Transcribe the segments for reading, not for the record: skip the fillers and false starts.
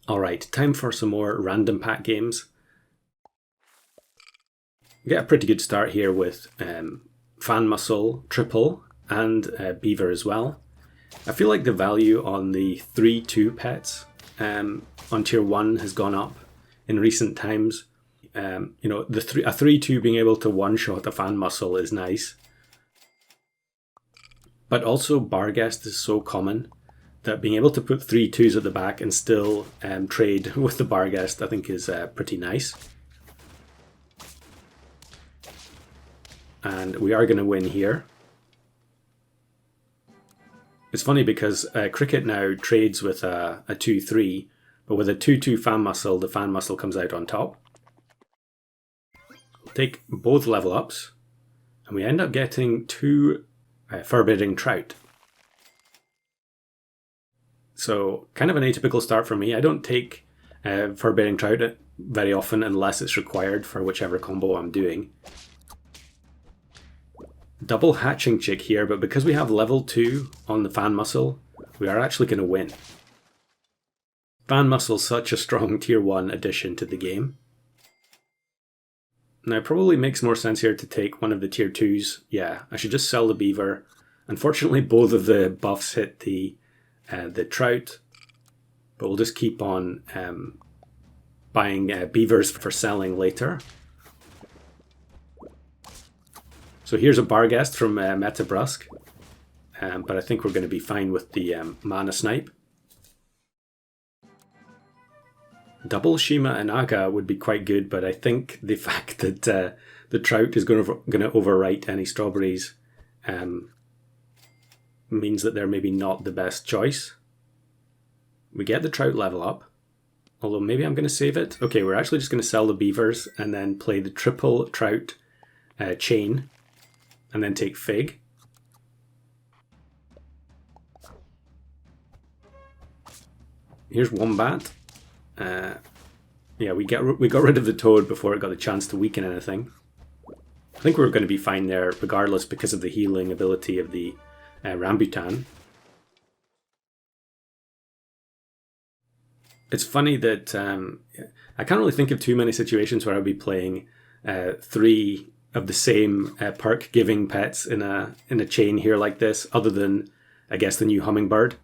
Alright, time for some more random pack games. We get a pretty good start here with Fan Muscle, Triple, and Beaver as well. I feel like the value on the 3-2 pets on tier 1 has gone up in recent times. A 3-2 being able to one-shot a Fan Muscle is nice. But also Barghest is so common that being able to put 3-2s at the back and still trade with the Barghest I think is pretty nice. And we are going to win here. It's funny because Cricket now trades with a 2-3, but with a 2-2 Fan Muscle, the Fan Muscle comes out on top. Take both level ups, and we end up getting 2 Forbidding Trout. So, kind of an atypical start for me. I don't take Forbidding Trout very often unless it's required for whichever combo I'm doing. Double Hatching Chick here, but because we have level 2 on the Fan Muscle, we are actually going to win. Fan Muscle's such a strong tier 1 addition to the game. Now, it probably makes more sense here to take one of the tier 2s. Yeah, I should just sell the Beaver. Unfortunately, both of the buffs hit the Trout, but we'll just keep on buying Beavers for selling later. So here's a Barghest from Metabrusque, but I think we're going to be fine with the Mana Snipe. Double Shima and Aga would be quite good, but I think the fact that the Trout is going to overwrite any Strawberries means that they're maybe not the best choice. We get the Trout level up, although maybe I'm going to save it. Okay, we're actually just going to sell the Beavers and then play the triple Trout chain and then take Fig. Here's Wombat. Yeah, we got rid of the Toad before it got a chance to weaken anything. I think we're going to be fine there regardless because of the healing ability of the Rambutan. It's funny that I can't really think of too many situations where I'll be playing 3 of the same perk giving pets in a chain here like this, other than I guess the new Hummingbird.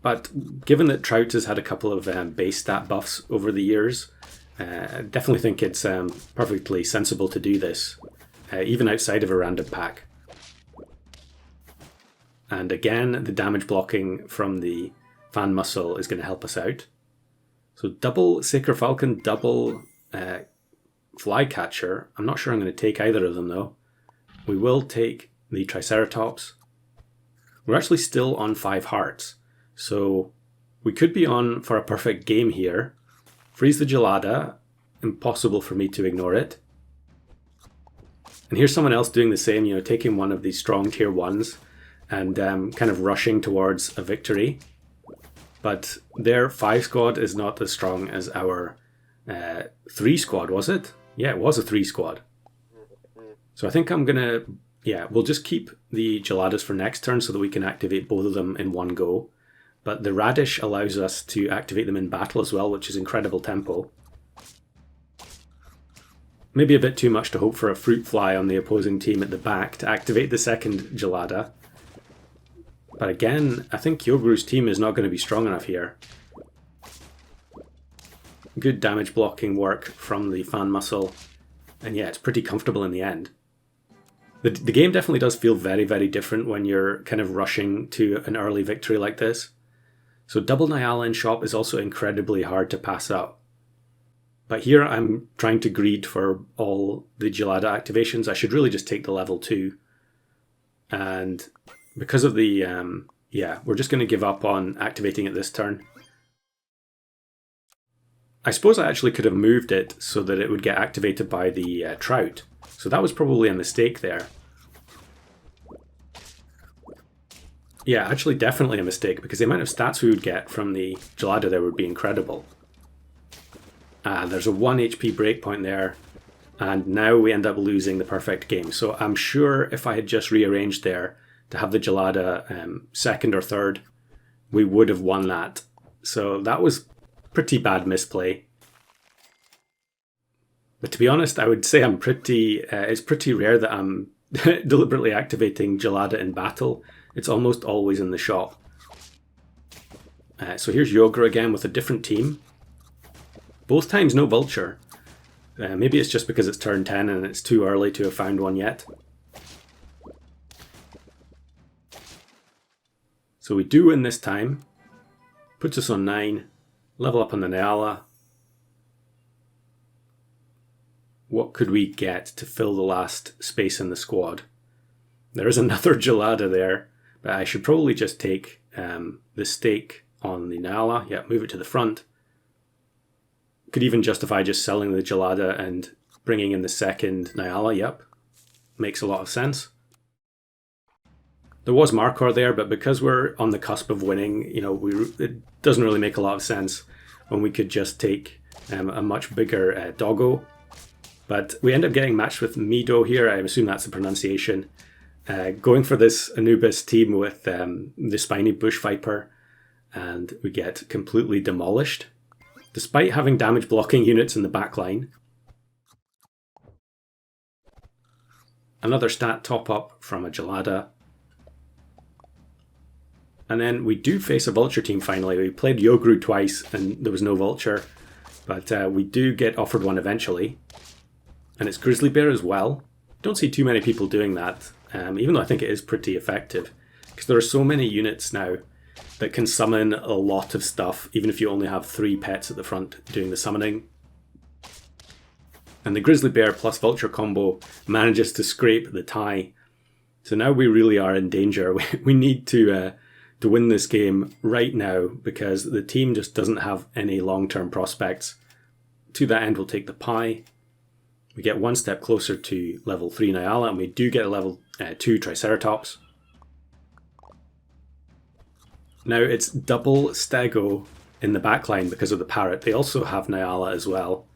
But given that Trout has had a couple of base stat buffs over the years, I definitely think it's perfectly sensible to do this, even outside of a random pack. And again, the damage blocking from the Fan Muscle is going to help us out. So double Sacred Falcon, double Flycatcher. I'm not sure I'm going to take either of them though. We will take the Triceratops. We're actually still on 5 hearts. So we could be on for a perfect game here. Freeze the Gelada. Impossible for me to ignore it. And here's someone else doing the same, taking one of these strong tier 1s and kind of rushing towards a victory. But their 5 squad is not as strong as our 3 squad, was it? Yeah, it was a 3 squad. So I think I'm going to... Yeah, we'll just keep the Geladas for next turn so that we can activate both of them in one go. But the Radish allows us to activate them in battle as well, which is incredible tempo. Maybe a bit too much to hope for a Fruit Fly on the opposing team at the back to activate the second Gelada. But again, I think Yoguru's team is not going to be strong enough here. Good damage blocking work from the Fan Muscle. And yeah, it's pretty comfortable in the end. The game definitely does feel very, very different when you're kind of rushing to an early victory like this. So double Nyala in shop is also incredibly hard to pass up. But here I'm trying to greed for all the Gelada activations. I should really just take the level 2. And because of the... we're just going to give up on activating it this turn. I suppose I actually could have moved it so that it would get activated by the Trout. So that was probably a mistake there. Yeah, actually definitely a mistake, because the amount of stats we would get from the Gelada there would be incredible. There's a 1 HP breakpoint there, and now we end up losing the perfect game. So I'm sure if I had just rearranged there to have the Gelada second or third, we would have won that So that was pretty bad misplay. But to be honest, I would say it's pretty rare that I'm deliberately activating Gelada in battle. It's almost always in the shop. So here's Yogra again with a different team. Both times no Vulture. Maybe it's just because it's turn 10 and it's too early to have found one yet. So we do win this time. Puts us on 9. Level up on the Nyala. What could we get to fill the last space in the squad? There is another Gelada there, but I should probably just take the stake on the Nyala. Yeah, move it to the front. Could even justify just selling the Gelada and bringing in the second Nyala. Yep, makes a lot of sense. There was Markor there, but because we're on the cusp of winning, it doesn't really make a lot of sense when we could just take a much bigger Doggo. But we end up getting matched with Mido here. I assume that's the pronunciation. Going for this Anubis team with the Spiny Bush Viper, and we get completely demolished, despite having damage blocking units in the back line. Another stat top up from a Gelada. And then we do face a Vulture team finally. We played Yogru twice and there was no Vulture, but we do get offered one eventually. And it's Grizzly Bear as well. Don't see too many people doing that, even though I think it is pretty effective. Because there are so many units now that can summon a lot of stuff, even if you only have 3 pets at the front doing the summoning. And the Grizzly Bear plus Vulture combo manages to scrape the tie. So now we really are in danger. We need to win this game right now because the team just doesn't have any long-term prospects. To that end, we'll take the pie. We get one step closer to level 3 Nyala, and we do get a level 2 Triceratops. Now it's double Stego in the backline because of the parrot. They also have Nyala as well.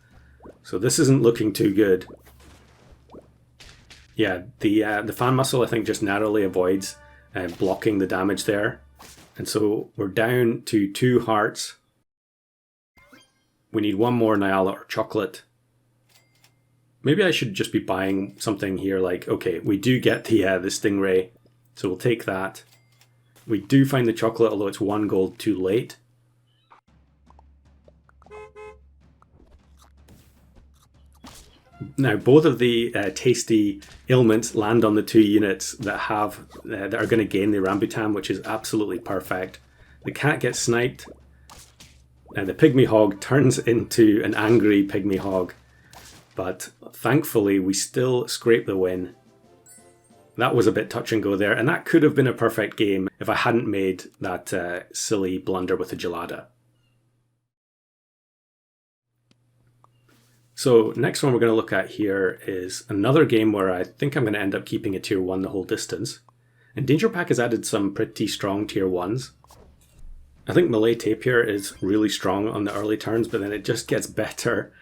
So this isn't looking too good. Yeah, the fan muscle I think just narrowly avoids blocking the damage there. And so we're down to 2 hearts. We need one more Nyala or chocolate. Maybe I should just be buying something here like, okay, we do get the Stingray, so we'll take that. We do find the chocolate, although it's 1 gold too late. Now, both of the tasty ailments land on the 2 units that are going to gain the Rambutan, which is absolutely perfect. The cat gets sniped, and the Pygmy Hog turns into an angry Pygmy Hog. But thankfully, we still scrape the win. That was a bit touch and go there, and that could have been a perfect game if I hadn't made that silly blunder with the Gelada. So next one we're going to look at here is another game where I think I'm going to end up keeping a tier 1 the whole distance. And Danger Pack has added some pretty strong tier 1s. I think Malay Tapir is really strong on the early turns, but then it just gets better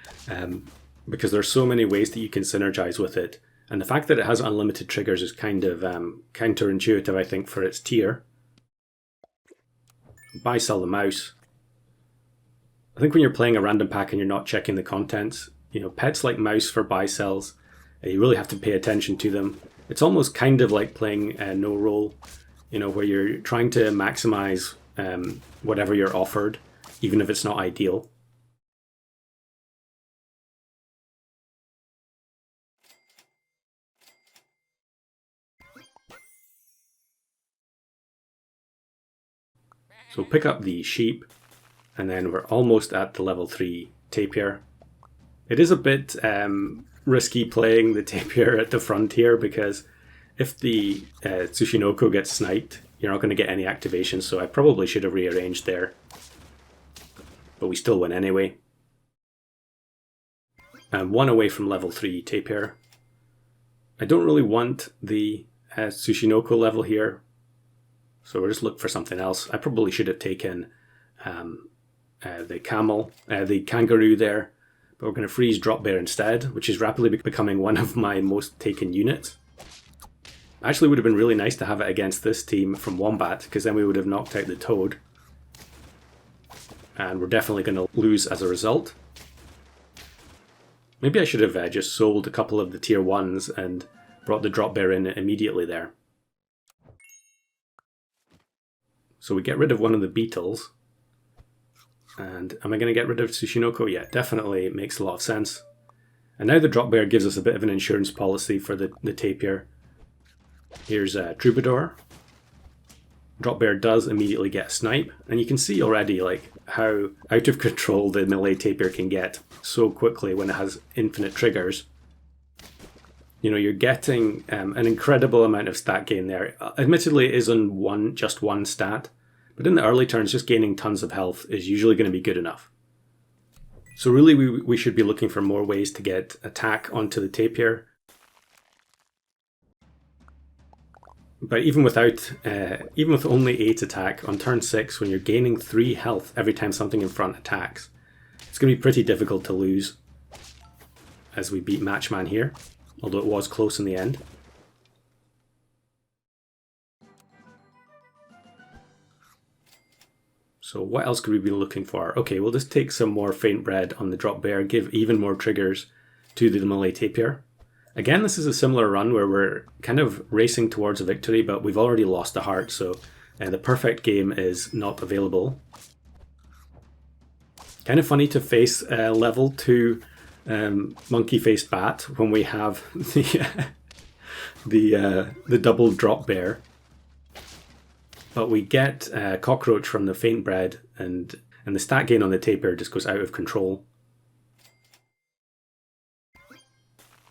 because there's so many ways that you can synergize with it. And the fact that it has unlimited triggers is kind of counterintuitive, I think, for its tier. Buy, sell the mouse. I think when you're playing a random pack and you're not checking the contents, pets like mouse for buy sells, you really have to pay attention to them. It's almost kind of like playing no roll, where you're trying to maximize whatever you're offered, even if it's not ideal. So pick up the sheep, and then we're almost at the level 3 tapir. It is a bit risky playing the tapir at the front here, because if the Tsushinoko gets sniped, you're not going to get any activation, so I probably should have rearranged there. But we still win anyway. And 1 away from level 3 tapir. I don't really want the Tsushinoko level here, so we'll just look for something else. I probably should have taken the kangaroo there, but we're going to freeze Drop Bear instead, which is rapidly becoming one of my most taken units. Actually, would have been really nice to have it against this team from Wombat, because then we would have knocked out the Toad. and we're definitely going to lose as a result. Maybe I should have just sold a couple of the tier 1s and brought the drop bear in immediately there. So we get rid of one of the beetles. And am I going to get rid of Tsushinoko? Yeah, definitely makes a lot of sense. And now the drop bear gives us a bit of an insurance policy for the tapir. Here's Troubadour. Drop bear does immediately get a snipe, and you can see already like how out of control the melee tapir can get so quickly when it has infinite triggers. You know, you're getting an incredible amount of stat gain there. Admittedly, it is on just one stat, but in the early turns, just gaining tons of health is usually going to be good enough. So really, we should be looking for more ways to get attack onto the tapir. But even with only 8 attack, on turn 6, when you're gaining 3 health every time something in front attacks, it's going to be pretty difficult to lose as we beat Matchman here, although it was close in the end. So what else could we be looking for? Okay, we'll just take some more Faint Bread on the drop bear, give even more triggers to the melee tapir. Again, this is a similar run where we're kind of racing towards a victory, but we've already lost a heart, so the perfect game is not available. Kind of funny to face level 2 monkey-faced bat when we have the double drop bear. But we get Cockroach from the Faint Bread, and the stat gain on the tapir just goes out of control.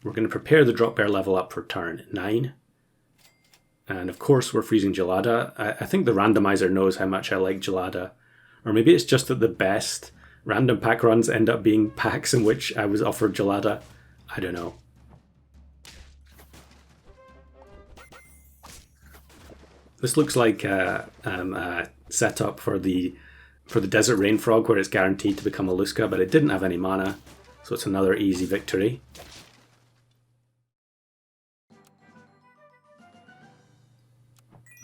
We're going to prepare the drop bear level up for turn 9. And of course we're freezing Gelada. I think the randomizer knows how much I like Gelada. Or maybe it's just that the best random pack runs end up being packs in which I was offered Gelada. I don't know. This looks like a setup for the Desert Rain Frog where it's guaranteed to become a Luska, but it didn't have any mana, so it's another easy victory.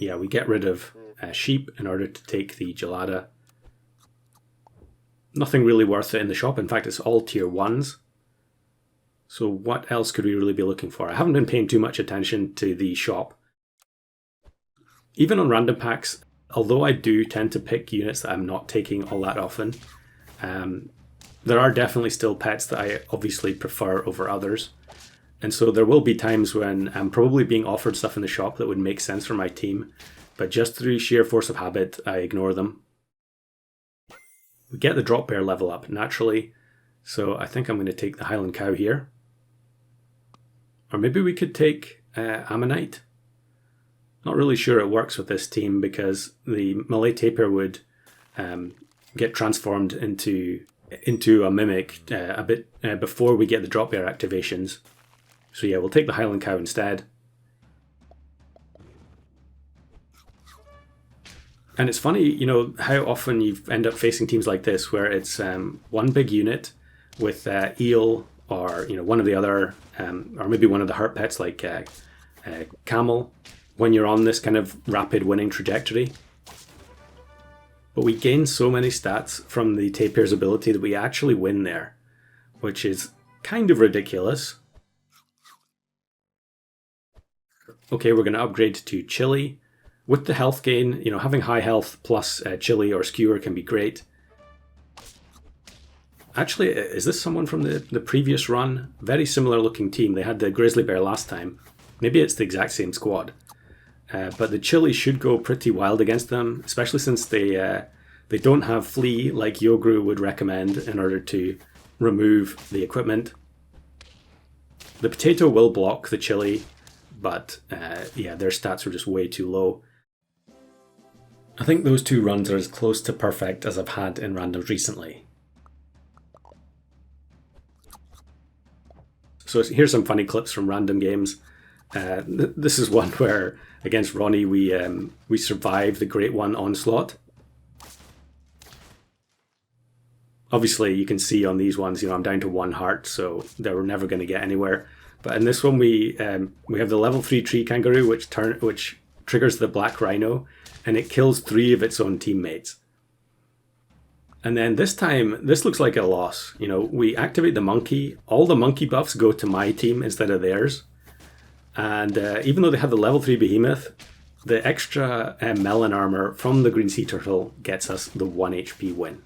Yeah, we get rid of sheep in order to take the Gelada. Nothing really worth it in the shop. In fact, it's all tier 1s. So what else could we really be looking for? I haven't been paying too much attention to the shop. Even on random packs, although I do tend to pick units that I'm not taking all that often, there are definitely still pets that I obviously prefer over others. And so there will be times when I'm probably being offered stuff in the shop that would make sense for my team, but just through sheer force of habit, I ignore them. We get the drop bear level up naturally, so I think I'm going to take the Highland Cow here. Or maybe we could take Ammonite. Not really sure it works with this team because the melee tapir would get transformed into a mimic a bit before we get the drop bear activations. So yeah, we'll take the Highland Cow instead. And it's funny, you know, how often you end up facing teams like this where it's one big unit with Eel or, you know, one of the other, or maybe one of the hurt pets like Camel, when you're on this kind of rapid winning trajectory. But we gain so many stats from the tapir's ability that we actually win there, which is kind of ridiculous. Okay, we're going to upgrade to Chili. With the health gain, you know, having high health plus Chili or Skewer can be great. Actually, is this someone from the previous run? Very similar looking team. They had the Grizzly Bear last time. Maybe it's the exact same squad. But the Chili should go pretty wild against them, especially since they don't have Flea like Yogru would recommend in order to remove the equipment. The Potato will block the Chili, but yeah, their stats are just way too low. I think those two runs are as close to perfect as I've had in randoms recently. So here's some funny clips from random games. This is one where against Ronnie we survived the Great One onslaught. Obviously you can see on these ones, you know, I'm down to 1 heart, so they were never going to get anywhere. But in this one we have the level 3 tree kangaroo which triggers the black rhino, and it kills 3 of its own teammates. And then this time, this looks like a loss. You know, we activate the monkey. All the monkey buffs go to my team instead of theirs. And even though they have the level 3 behemoth, the extra melon armor from the green sea turtle gets us the 1 HP win.